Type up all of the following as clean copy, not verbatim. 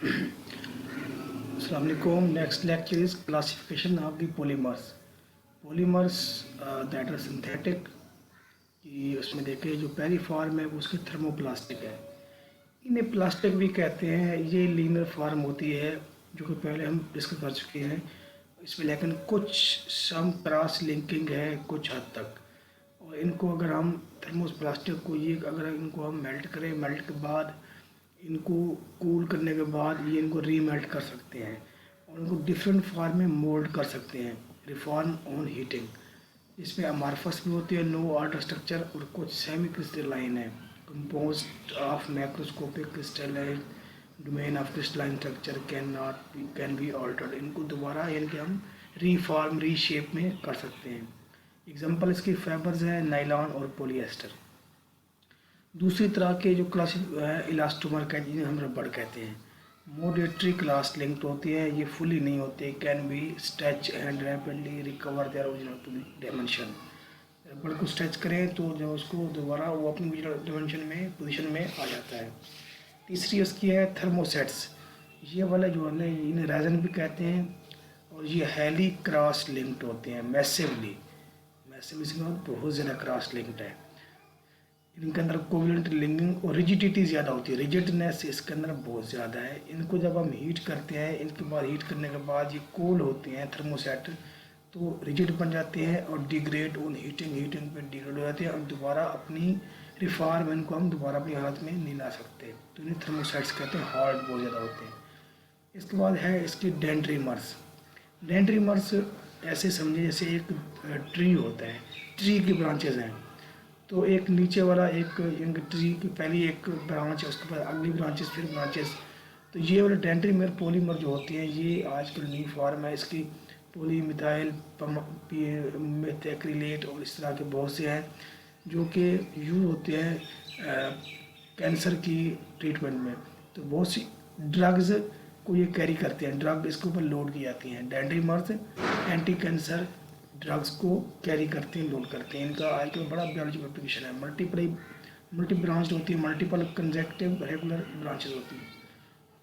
अस्सलाम वालेकुम। Next lecture is classification of the polymers. Polymers that are synthetic, कि उसमें देखें जो पहली फॉर्म है वो उसकी थर्मोप्लास्टिक है। इन्हें प्लास्टिक भी कहते हैं। ये लीनर फॉर्म होती है जो कि पहले हम डिस्कस कर चुके हैं इसमें, लेकिन कुछ सम क्रॉस लिंकिंग है कुछ हद तक। और इनको अगर हम थर्मोप्लास्टिक को ये अगर इनको हम मेल्ट करें, मेल्ट के बाद इनको कूल करने के बाद ये इनको रीमेल्ट कर सकते हैं और इनको डिफरेंट फॉर्म में मोल्ड कर सकते हैं। रिफॉर्म ऑन हीटिंग, इसमें अमार्फस भी होती है, नो ऑर्डर स्ट्रक्चर, और कुछ सेमी क्रिस्टलाइन है, composed of macroscopic crystalline domain of crystalline structure can be altered. इनको दोबारा यानी कि हम रीफॉर्म रीशेप में कर सकते हैं। एग्जांपल इसकी फाइबर्स हैं नायलॉन और पॉलिएस्टर। दूसरी तरह के जो क्लासिक इलास्टोमर कहते हैं जिन्हें हम रबड़ कहते हैं, मोडेटरी क्लास लिंक्ड होती है, ये फुली नहीं होते, can be stretch and rapidly recover their original dimension. रबड़ को स्ट्रेच करें तो जो उसको दोबारा वो अपनी ओरिजिनल डायमेंशन में पोजीशन में आ जाता है। तीसरी उसकी है थर्मोसेट्स। ये वाला जो है ना इन्हें रेजन भी कहते हैं और ये हैली क्रॉस लिंक्ड होते हैं, मैसिवली इसके बाद बहुत ज़्यादा क्रॉस लिंक्ड है। इनके अंदर कोवलेंट लिंकिंग और रिजिडिटी ज़्यादा होती है, रिजिडनेस इसके अंदर बहुत ज़्यादा है। इनको जब हम हीट करते हैं, इनके बाद हीट करने के बाद ये कूल होते हैं थर्मोसेट, तो रिजिड बन जाते हैं और डिग्रेड ऑन हीटिंग पे डिग्रेड हो जाते हैं और दोबारा अपनी रिफॉर्म इनको हम दोबारा अपनी हालत में नहीं ला सकते, तो इन्हें थर्मोसेट्स कहते हैं, हार्ड बहुत ज़्यादा होते हैं। इसके बाद है इसकी डेंड्रीमर्स। डेंड्रीमर्स ऐसे समझे जैसे एक ट्री होता है, ट्री की ब्रांचेज हैं, तो एक नीचे वाला एक ट्री की पहली एक ब्रांच है, उसके बाद अगली ब्रांचेस, फिर ब्रांचेस। तो ये वाले डेंड्रीमर पॉलीमर जो होती हैं ये आजकल न्यू फॉर्म है इसकी, पॉलीमिथाइल मेथैक्रिलेट और इस तरह के बहुत से हैं जो कि यूज होते हैं कैंसर की ट्रीटमेंट में। तो बहुत सी ड्रग्स को ये कैरी करते हैं, ड्रग इसके ऊपर लोड की जाती हैं। डेंड्रीमर्स एंटी कैंसर ड्रग्स को कैरी करते हैं, लोड करते हैं। इनका आजकल बड़ा बायोलॉजिकल एप्लीकेशन है, मल्टी ब्रांच होती है, मल्टीपल कंजेक्टिव रेगुलर ब्रांचेज होती है।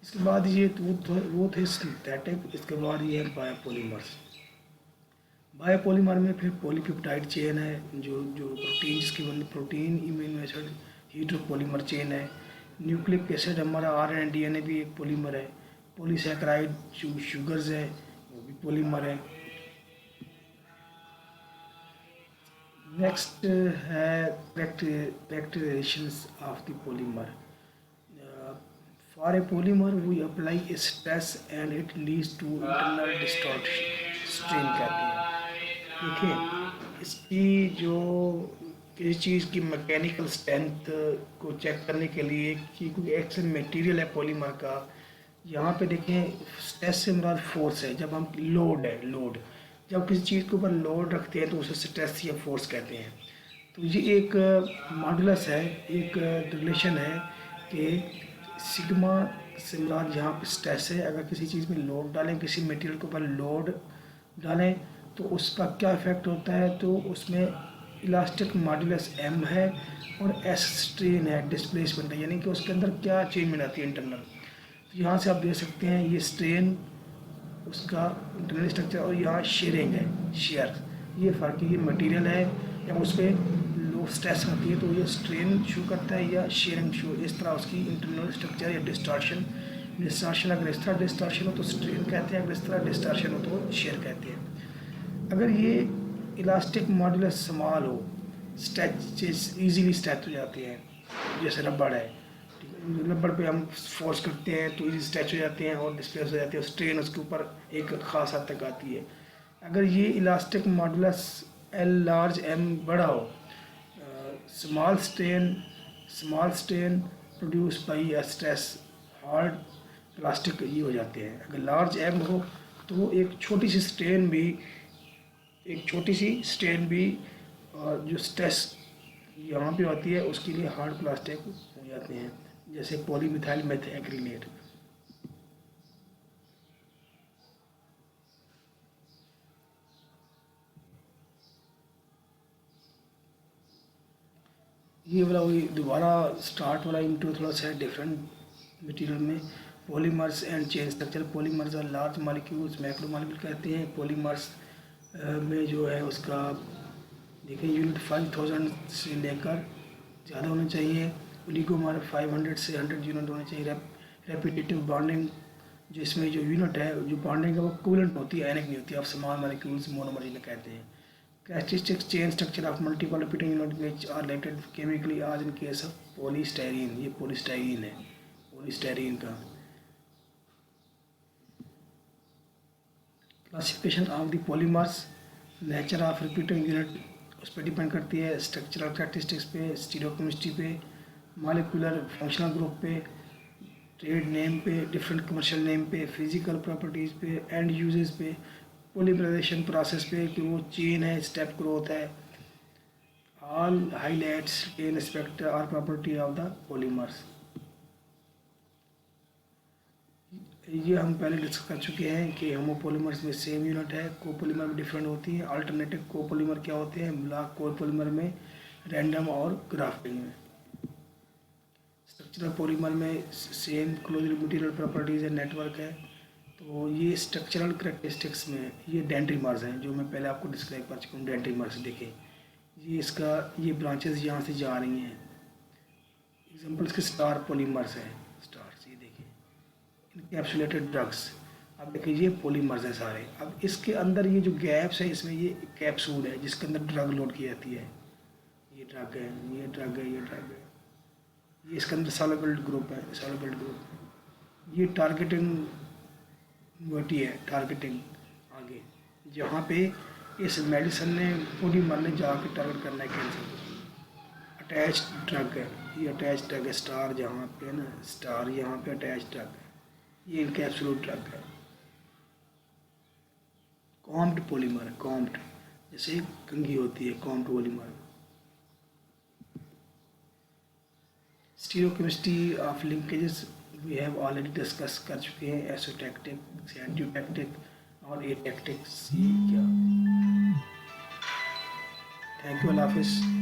इसके बाद ये वो थे सिंथेटिक। इसके बाद ये है बायोपॉलीमर्स। बायोपॉलीमर में फिर पॉलीपेप्टाइड चेन है, जो जो प्रोटीन जिसकी बनी प्रोटीन इम्यूनो एसिड हीट्रोपॉलीमर चेन है। न्यूक्लिक एसिड हमारा RNA DNA भी एक पॉलीमर है। पॉलीसैकेराइड जो शुगर्स है वो भी पॉलीमर है। नेक्स्ट है characterizations of the polymer. For a polymer we apply a stress and it leads to internal distortion, strain कहते हैं। देखिए इसकी जो किसी चीज़ की मैकेनिकल स्ट्रेंथ को चेक करने के लिए कि कोई एक्शन मटेरियल है पॉलीमर का, यहाँ पे देखें स्ट्रेस से मुराद फोर्स है। जब हम लोड है, लोड जब किसी चीज़ के ऊपर लोड रखते हैं तो उसे स्ट्रेस या फोर्स कहते हैं। तो ये एक मॉडुलस है, एक रिलेशन है कि सिग्मा से मुराद यहाँ पे स्ट्रेस है। अगर किसी चीज़ में लोड डालें, किसी मटेरियल के ऊपर लोड डालें तो उसका क्या इफेक्ट होता है, तो उसमें इलास्टिक मॉडुलस M है और S स्ट्रेन है, डिस्प्लेसमेंट है, यानी कि उसके अंदर क्या चेंजमेंट आती है इंटरनल। तो यहाँ से आप देख सकते हैं ये स्ट्रेन उसका इंटरनल स्ट्रक्चर और यहाँ शेयरिंग है, शेयर, ये फ़र्क है। ये मटेरियल है या उस पर लो स्ट्रेस होती है तो ये स्ट्रेन शो करता है या शेयरिंग शो, इस तरह उसकी इंटरनल स्ट्रक्चर या डिस्टॉर्शन अगर इस तरह डिस्टॉर्शन हो तो स्ट्रेन कहते हैं, अगर इस तरह डिस्टॉर्शन हो तो शेयर कहते हैं। अगर ये इलास्टिक मॉडुलस स्मॉल हो, स्ट्रेचेस ईजीली स्ट्रेच हो जाते हैं, जैसे रबड़ है, रबड़ पे हम फोर्स करते हैं तो इजी स्ट्रेच हो जाते हैं और डिस्प्लेस हो जाते हैं, स्ट्रेन उसके ऊपर एक ख़ास हद तक आती है। अगर ये elastic modulus L large M बड़ा हो, small strain produce by A stress hard plastic ये हो जाते हैं। अगर लार्ज M हो तो एक छोटी सी स्ट्रेन भी और जो स्ट्रेस यहाँ पे होती है उसके लिए हार्ड प्लास्टिक हो जाते हैं, जैसे पॉलीमिथाइल मेथैक्रिलेट। ये वाला वही दोबारा स्टार्ट वाला इंट्रो थोड़ा सा डिफरेंट मटेरियल में। Polymers and chain structure. Polymers और लार्ज मॉलिक्यूल्स मैक्रो मॉलिक्यूल कहते हैं। पॉलीमर्स में जो है उसका देखिए यूनिट 5000 से लेकर ज़्यादा होना चाहिए। ओलिगोमर 500 से 100 यूनिट होना चाहिए। रेपिटेटिव बॉन्डिंग जिसमें जो यूनिट है जो बॉन्डिंग है वो कोवलेंट होती है, एनिक नहीं होती। आप समान मॉलिक्यूल्स मोनोमर जिन्हें कहते हैं। Characteristics chain structure of multiple repeating unit which are related chemically आज इन केस ऑफ पॉलीस्टाइरीन। ये पॉलीस्टाइरीन है, पॉलीस्टाइरीन का। Classification of the polymers, nature of repeating unit उस पर डिपेंड करती है। स्ट्रक्चरल कैरेक्टरिस्टिक्स पे, स्टीरियोकेमिस्ट्री पे, मॉलिक्यूलर फंक्शनल ग्रुप पे, ट्रेड नेम पे, डिफरेंट कमर्शियल नेम पे, फिजिकल प्रॉपर्टीज़ पे, एंड यूजेस पे, पॉलीमराइजेशन प्रोसेस पे कि वो चेन है, स्टेप ग्रोथ है। ऑल हाईलाइट्स इन रिस्पेक्ट और प्रॉपर्टी ऑफ द पॉलीमर्स। ये हम पहले डिस्कस कर चुके हैं कि होमोपॉलीमर्स में सेम यूनिट है, कोपोलीमर में डिफरेंट होती है। अल्टरनेटिव कोपोलीमर क्या होते हैं? ब्लॉक कोपोलीमर में रैंडम और ग्राफ्टिंग में। स्ट्रक्चरल पॉलीमर में सेम क्लोज मटेरियल प्रॉपर्टीज़ है, नेटवर्क है। तो ये स्ट्रक्चरल करेक्टरिस्टिक्स में ये डेंड्रीमर्स हैं जो मैं पहले आपको डिस्क्राइब कर चुका हूँ। डेंड्रीमर्स देखें, ये इसका ये ब्रांचेस यहाँ से जा रही हैं। एग्जाम्पल्स के स्टार पॉलीमर्स हैं, स्टार्स ये देखें, इनकैप्सुलेटेड ड्रग्स। अब देखिए ये पॉलीमर्स हैं सारे। अब इसके अंदर ये जो गैप्स है इसमें ये कैप्सूल है जिसके अंदर ड्रग लोड की जाती है। ये ड्रग है, ये ड्रग है, ये ड्रग है। ये इसके अंदर सॉल्युबल ग्रुप है, सॉल्युबल ग्रुप। ये टारगेटिंग मोटी है, टारगेटिंग आगे जहाँ पे इस मेडिसिन ने पॉलीमर ने जाके टारगेट करना है कैंसर। अटैच ड्रग है, ये अटैच ड्रग है। स्टार जहाँ पे ना, स्टार यहाँ पे अटैच ड्रग है, ये इनकैप्सुलेट ड्रग है। कॉम्प्ड पॉलीमर है, कॉम्प्ड जैसे कंघी होती है, combed polymer. Stereochemistry of linkages we have already discuss कर चुके हैं। एसोटैक्टिक, एंटीटैक्टिक और एटैक्टिक। क्या, थैंक यू, अल्लाह हाफिज़।